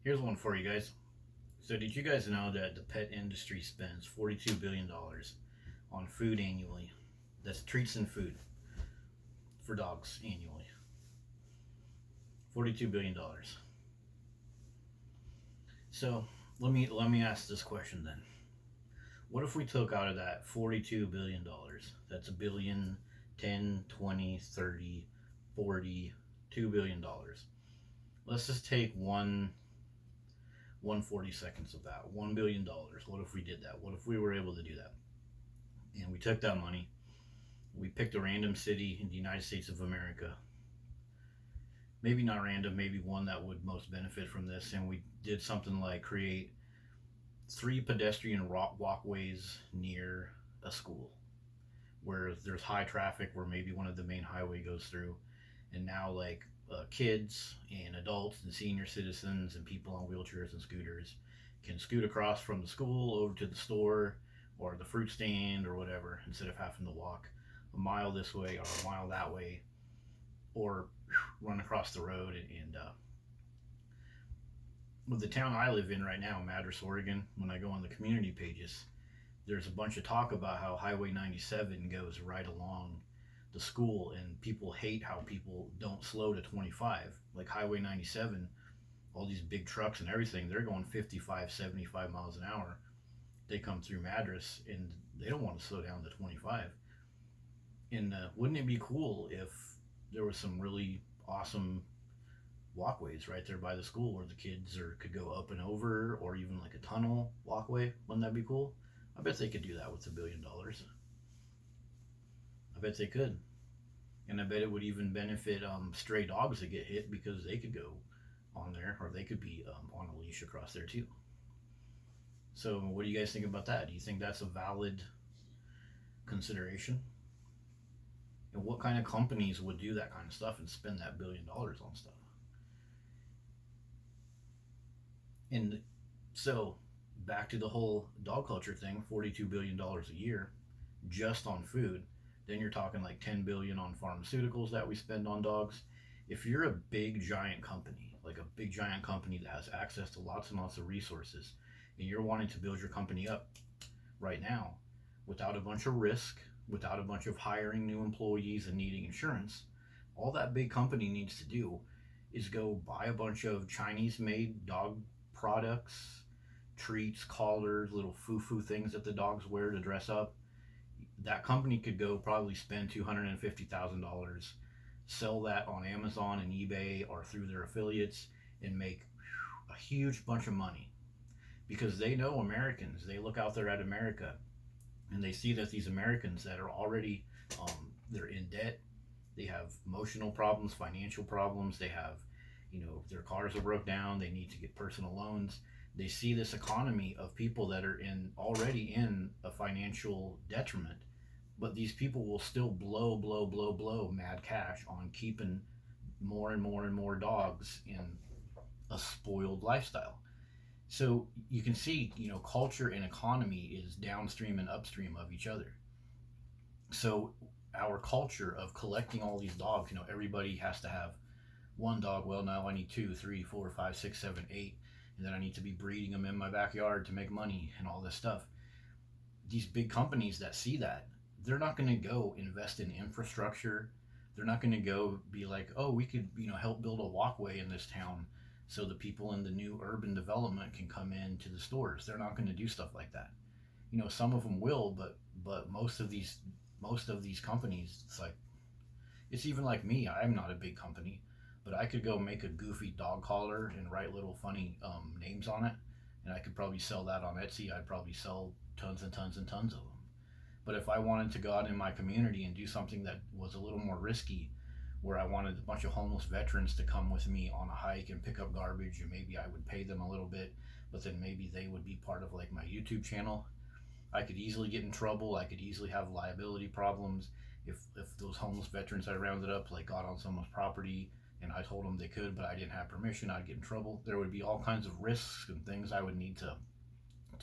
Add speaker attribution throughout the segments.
Speaker 1: Here's one for you guys. So, did you guys know that the pet industry spends $42 billion on food annually? That's treats and food for dogs annually. $42 billion. So, let me ask this question then. What if we took out of that $42 billion? That's a billion, 10, 20, 30, 40, $2 billion. Let's just take 1/42 of that, $1 billion. What if we did that? What if we were able to do that? And we took that money, we picked a random city in the United States of America, maybe not random, maybe one that would most benefit from this, and we did something like create three pedestrian walkways near a school where there's high traffic, where maybe one of the main highway goes through, and now like kids and adults and senior citizens and people on wheelchairs and scooters can scoot across from the school over to the store or the fruit stand or whatever, instead of having to walk a mile this way or a mile that way, or run across the road. And with the town I live in right now, Madras, Oregon, when I go on the community pages, there's a bunch of talk about how Highway 97 goes right along the school, and people hate how people don't slow to 25. Like Highway 97, all these big trucks and everything, they're going 55, 75 miles an hour. They come through Madras and they don't want to slow down to 25. And wouldn't it be cool if there was some really awesome walkways right there by the school where the kids could go up and over, or even like a tunnel walkway? Wouldn't that be cool? I bet they could do that with $1 billion. I bet they could. And I bet it would even benefit stray dogs that get hit, because they could go on there, or they could be on a leash across there too. So, what do you guys think about that? Do you think that's a valid consideration? And what kind of companies would do that kind of stuff and spend that $1 billion on stuff? And so, back to the whole dog culture thing, $42 billion a year just on food. Then you're talking like 10 billion on pharmaceuticals that we spend on dogs. If you're a big giant company, like a big giant company that has access to lots and lots of resources, and you're wanting to build your company up right now without a bunch of risk, without a bunch of hiring new employees and needing insurance, all that big company needs to do is go buy a bunch of Chinese made dog products, treats, collars, little foo-foo things that the dogs wear to dress up. That company could go probably spend $250,000, sell that on Amazon and eBay or through their affiliates, and make a huge bunch of money, because they know Americans. They look out there at America and they see that these Americans that are already they're in debt, they have emotional problems, financial problems, they have, their cars are broke down, they need to get personal loans. They see this economy of people that are in already in a financial detriment, but these people will still blow mad cash on keeping more and more and more dogs in a spoiled lifestyle. So you can see, culture and economy is downstream and upstream of each other. So our culture of collecting all these dogs, everybody has to have one dog. Well, now I need two, three, four, five, six, seven, eight, and then I need to be breeding them in my backyard to make money and all this stuff. These big companies that see that, they're not going to go invest in infrastructure. They're not going to go be like, oh, we could, help build a walkway in this town so the people in the new urban development can come into the stores. They're not going to do stuff like that. Some of them will, but most of these companies, it's like, it's even like me. I'm not a big company, but I could go make a goofy dog collar and write little funny names on it, and I could probably sell that on Etsy. I'd probably sell tons and tons and tons of them. But if I wanted to go out in my community and do something that was a little more risky, where I wanted a bunch of homeless veterans to come with me on a hike and pick up garbage, and maybe I would pay them a little bit, but then maybe they would be part of like my YouTube channel, I could easily get in trouble. I could easily have liability problems if those homeless veterans I rounded up like got on someone's property and I told them they could, but I didn't have permission. I'd get in trouble. There would be all kinds of risks and things I would need to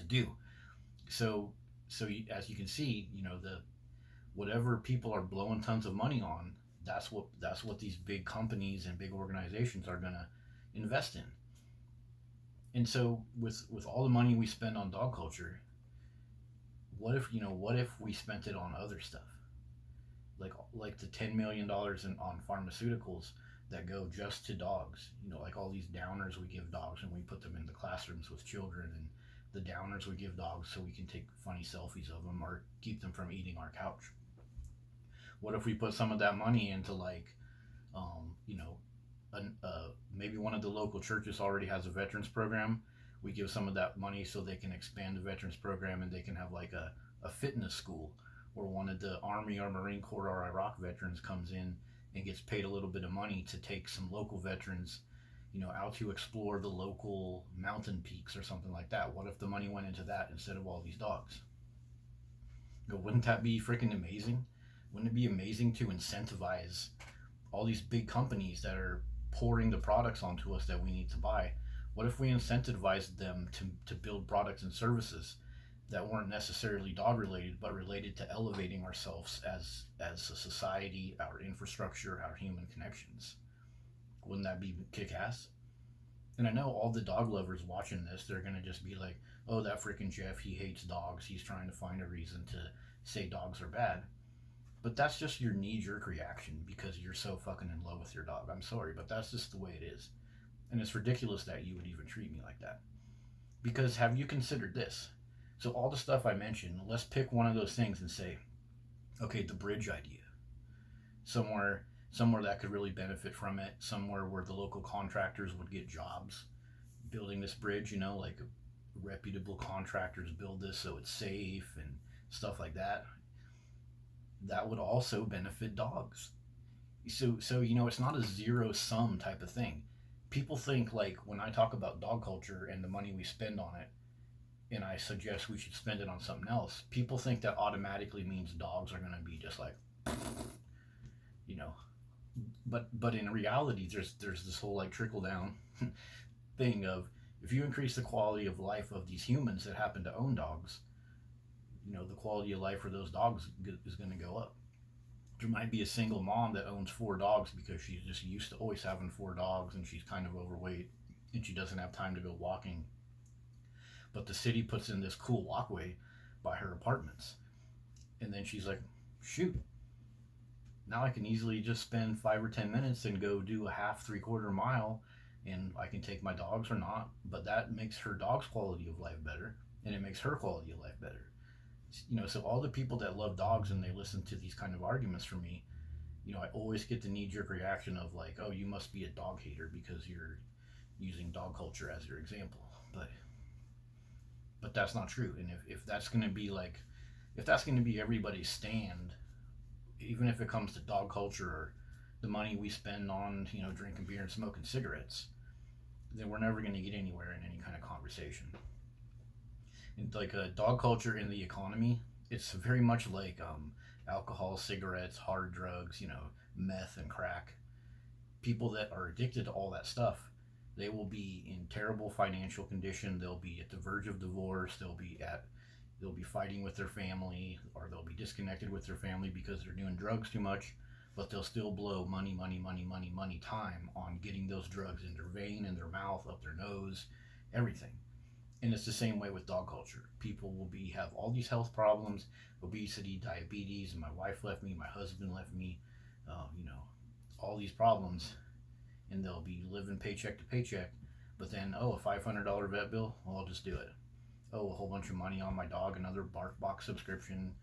Speaker 1: do. So as you can see, the whatever people are blowing tons of money on, that's what these big companies and big organizations are going to invest in. And so with all the money we spend on dog culture, what if we spent it on other stuff? Like the $10 million on pharmaceuticals that go just to dogs. Like all these downers we give dogs and we put them in the classrooms with children, and the downers we give dogs so we can take funny selfies of them or keep them from eating our couch. What if we put some of that money into like, um, you know, maybe one of the local churches already has a veterans program. We give some of that money so they can expand the veterans program and they can have like a fitness school, or one of the Army or Marine Corps or Iraq veterans comes in and gets paid a little bit of money to take some local veterans, out to explore the local mountain peaks or something like that. What if the money went into that instead of all these dogs? Wouldn't that be freaking amazing? Wouldn't it be amazing to incentivize all these big companies that are pouring the products onto us that we need to buy? What if we incentivized them to build products and services that weren't necessarily dog related, but related to elevating ourselves as a society, our infrastructure, our human connections? Wouldn't that be kick ass? And I know all the dog lovers watching this, they're gonna just be like, "Oh, that freaking Jeff, he hates dogs. He's trying to find a reason to say dogs are bad." But that's just your knee jerk reaction because you're so fucking in love with your dog. I'm sorry, but that's just the way it is. And it's ridiculous that you would even treat me like that. Because have you considered this? So, all the stuff I mentioned, let's pick one of those things and say, okay, the bridge idea. Somewhere that could really benefit from it, somewhere where the local contractors would get jobs building this bridge, like reputable contractors build this so it's safe and stuff like that. That would also benefit dogs. So it's not a zero sum type of thing. People think like when I talk about dog culture and the money we spend on it, and I suggest we should spend it on something else, people think that automatically means dogs are going to be just like, you know. But in reality, there's this whole like trickle down thing of, if you increase the quality of life of these humans that happen to own dogs, the quality of life for those dogs is going to go up. There might be a single mom that owns 4 dogs because she's just used to always having 4 dogs and she's kind of overweight and she doesn't have time to go walking. But the city puts in this cool walkway by her apartments. And then she's like, shoot, now I can easily just spend 5 or 10 minutes and go do a half, 3/4 mile, and I can take my dogs or not. But that makes her dog's quality of life better, and it makes her quality of life better. So all the people that love dogs and they listen to these kind of arguments from me, I always get the knee jerk reaction of like, oh, you must be a dog hater because you're using dog culture as your example. But that's not true. And if that's going to be like, if that's going to be everybody's stand, even if it comes to dog culture or the money we spend on, drinking beer and smoking cigarettes, then we're never going to get anywhere in any kind of conversation. And like dog culture in the economy, it's very much like alcohol, cigarettes, hard drugs, meth and crack. People that are addicted to all that stuff, they will be in terrible financial condition. They'll be at the verge of divorce. They'll be fighting with their family, or they'll be disconnected with their family because they're doing drugs too much. But they'll still blow money, money, money, money, money, time on getting those drugs in their vein, in their mouth, up their nose, everything. And it's the same way with dog culture. People will have all these health problems, obesity, diabetes, and my wife left me, my husband left me, all these problems, and they'll be living paycheck to paycheck. But then, a $500 vet bill, well, I'll just do it. Oh, a whole bunch of money on my dog, another bark box subscription,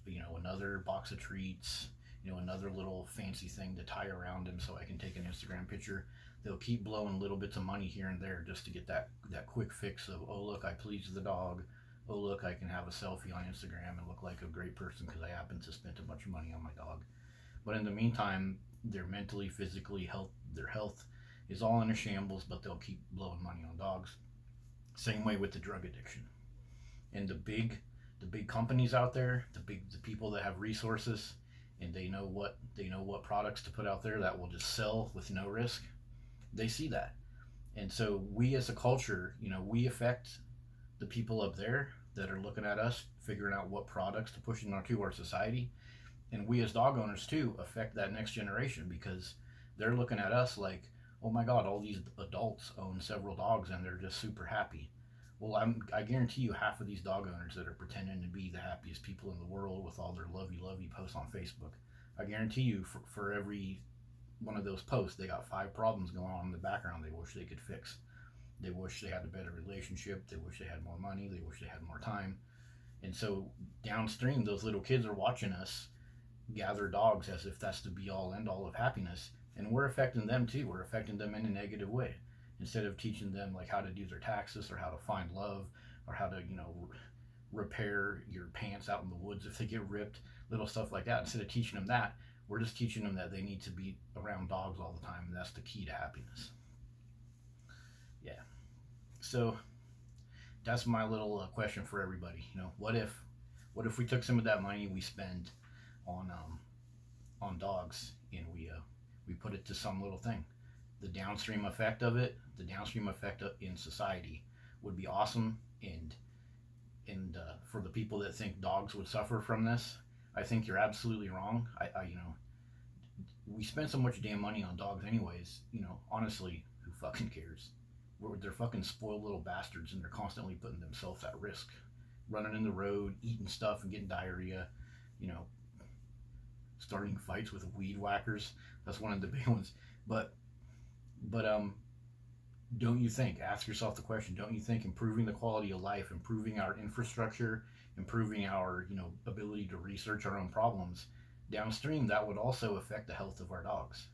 Speaker 1: another box of treats, another little fancy thing to tie around him so I can take an Instagram picture. They'll keep blowing little bits of money here and there just to get that quick fix of, oh, look, I pleased the dog. Oh, look, I can have a selfie on Instagram and look like a great person because I happen to spend a bunch of money on my dog. But in the meantime, their mentally, physically, their health is all in a shambles, but they'll keep blowing money on dogs. Same way with the drug addiction. And the big companies out there, the people that have resources, and they know what products to put out there that will just sell with no risk. They see that. And so we as a culture, we affect the people up there that are looking at us, figuring out what products to push into our society. And we as dog owners too affect that next generation because they're looking at us like, oh my God, all these adults own several dogs and they're just super happy. Well, I guarantee you half of these dog owners that are pretending to be the happiest people in the world with all their lovey posts on Facebook, I guarantee you for every one of those posts, they got five problems going on in the background they wish they could fix. They wish they had a better relationship. They wish they had more money. They wish they had more time. And so downstream, those little kids are watching us gather dogs as if that's the be all end all of happiness. And we're affecting them too. We're affecting them in a negative way. Instead of teaching them like how to do their taxes or how to find love or how to, repair your pants out in the woods if they get ripped, little stuff like that. Instead of teaching them that, we're just teaching them that they need to be around dogs all the time, and that's the key to happiness. Yeah. So that's my little question for everybody. What if we took some of that money we spend on dogs and we put it to some little thing? The downstream effect of it, the downstream effect in society would be awesome. And for the people that think dogs would suffer from this, I think you're absolutely wrong. We spend so much damn money on dogs anyways. Honestly, who fucking cares? They're fucking spoiled little bastards, and they're constantly putting themselves at risk, running in the road, eating stuff, and getting diarrhea. You know, starting fights with weed whackers. That's one of the big ones. But don't you think? Ask yourself the question. Don't you think improving the quality of life, improving our infrastructure, improving our ability to research our own problems downstream, that would also affect the health of our dogs?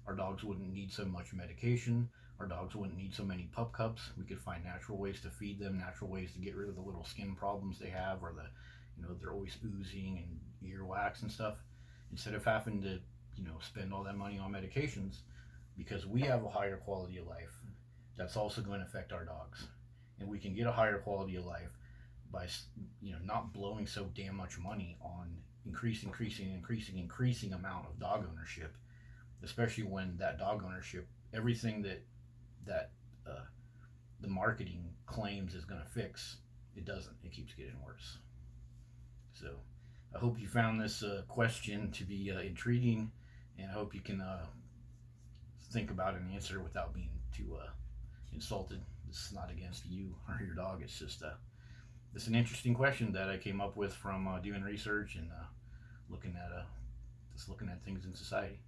Speaker 1: Our dogs wouldn't need so much medication. Our dogs wouldn't need so many pup cups. We could find natural ways to feed them, natural ways to get rid of the little skin problems they have, or they're always oozing and earwax and stuff. Instead of having to, spend all that money on medications, because we have a higher quality of life, that's also going to affect our dogs. And we can get a higher quality of life by, not blowing so damn much money on increasing amount of dog ownership, especially when that dog ownership, everything that uh, the marketing claims is going to fix, it doesn't. It keeps getting worse. So I hope you found this question to be intriguing, and I hope you can think about an answer without being too insulted. This is not against you or your dog. It's an interesting question that I came up with from doing research and looking at just looking at things in society.